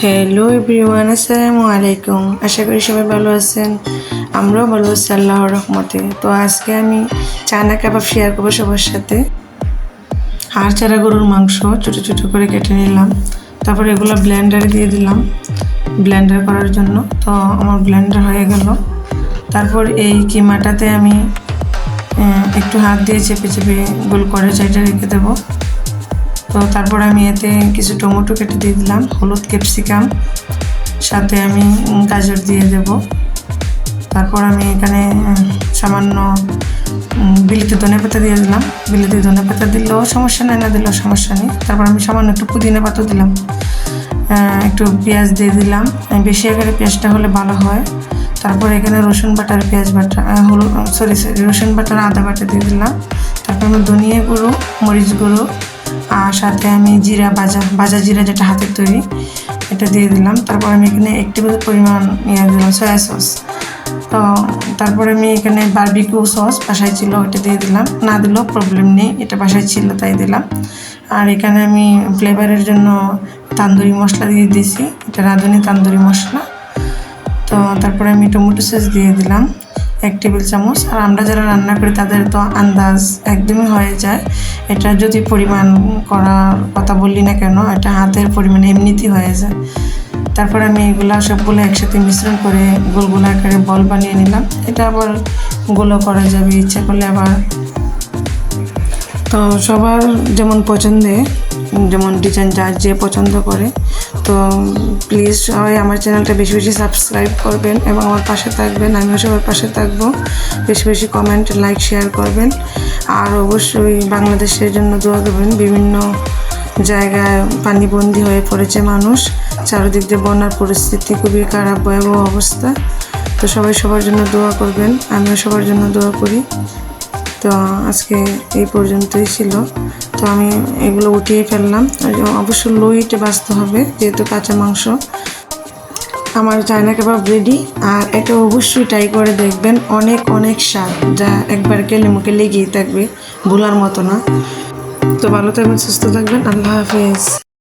Hello everyone, আসসালামু আলাইকুম। আশা করি সবাই ভালো আছেন। আমরাও ভালো আছি আল্লাহর রহমতে। তো আজকে আমি চায়না কাবাব শেয়ার করবো সবার সাথে। হাড় চারা গরুর মাংস ছোটো ছোটো করে কেটে নিলাম, তারপর এগুলো ব্লেন্ডারে দিয়ে দিলাম ব্লেন্ডার করার জন্য। তো আমার ব্লেন্ডার হয়ে গেল। তারপর এই কিমাটাতে আমি একটু হাত দিয়ে চেপে চেপে গোল করে চাইটা রেখে দেবো। তো তারপর আমি এতে কিছু টমেটো কেটে দিয়ে দিলাম, হলুদ, ক্যাপসিকাম, সাথে আমি গাজর দিয়ে দেব। তারপর আমি এখানে সামান্য বিলিতি ধনেপাতা দিয়ে দিলাম। বিলিতি ধনেপাতা দিলেও সমস্যা নেই, না দিলেও সমস্যা নেই। তারপর আমি সামান্য একটু পুদিনা পাতা দিলাম, একটু পেঁয়াজ দিয়ে দিলাম। বেশি আকারে পেঁয়াজটা হলে ভালো হয়। তারপর এখানে রসুন বাটার, পেঁয়াজ বাটা, রসুন বাটার, আদা বাটা দিয়ে দিলাম। তারপর আমি ধনিয়া গুঁড়ো, মরিচ গুঁড়ো, আর সাথে আমি জিরা, ভাজা জিরা যেটা হাতের তৈরি, এটা দিয়ে দিলাম। তারপর আমি এখানে 1 টেবিল পরিমাণ দিলাম সয়া সস। তো তারপর আমি এখানে বারবিকিউ সস বাসায় ছিল, ওটা দিয়ে দিলাম। না দিলেও প্রবলেম নেই, এটা বাসায় ছিল তাই দিলাম। আর এখানে আমি ফ্লেভারের জন্য তান্দুরি মশলা দিয়ে দিয়েছি, এটা রাঁধুনি তান্দুরি মশলা। তো তারপরে আমি টমেটো সস দিয়ে দিলাম 1 টেবিল চামচ। আর আমরা যারা রান্না করি তাদের তো আন্দাজ একদমই হয়ে যায়। এটা যদি পরিমাণ করার কথা বললি না কেন, এটা হাতের পরিমাণ এমনিতেই হয়ে যায়। তারপরে আমি এগুলো সবগুলো একসাথে মিশ্রণ করে গোল আকারে বল বানিয়ে নিলাম। এটা আবার গোলও করা যাবে ইচ্ছা করলে আবার। তো সবার যেমন পছন্দে, যেমন ডিজাইন যার যে পছন্দ করে। তো প্লিজ সবাই আমার চ্যানেলটা বেশি বেশি সাবস্ক্রাইব করবেন এবং আমার পাশে থাকবেন। আমিও সবার পাশে থাকবো। বেশি বেশি কমেন্ট, লাইক, শেয়ার করবেন। আর অবশ্যই বাংলাদেশের জন্য দোয়া করবেন। বিভিন্ন জায়গায় পানিবন্দী হয়ে পড়েছে মানুষ, চারিদিক দিয়ে বন্যার পরিস্থিতি খুবই খারাপ, ভয়াবহ অবস্থা। তো সবাই সবার জন্য দোয়া করবেন, আমিও সবার জন্য দোয়া করি। তো আজকে এই পর্যন্তই ছিল। তো আমি এগুলো উঠিয়ে ফেললাম। অবশ্য লো হিটে ভাজতে হবে যেহেতু কাঁচা মাংস। আমার চায়না কাবাব রেডি। আর এটা অবশ্যই ট্রাই করে দেখবেন, অনেক অনেক স্বাদ, যা একবার খেলে মুখে লেগেই থাকবে, ভোলার মতো না। তো ভালো থাকবেন, সুস্থ থাকবেন। আল্লাহ হাফেজ।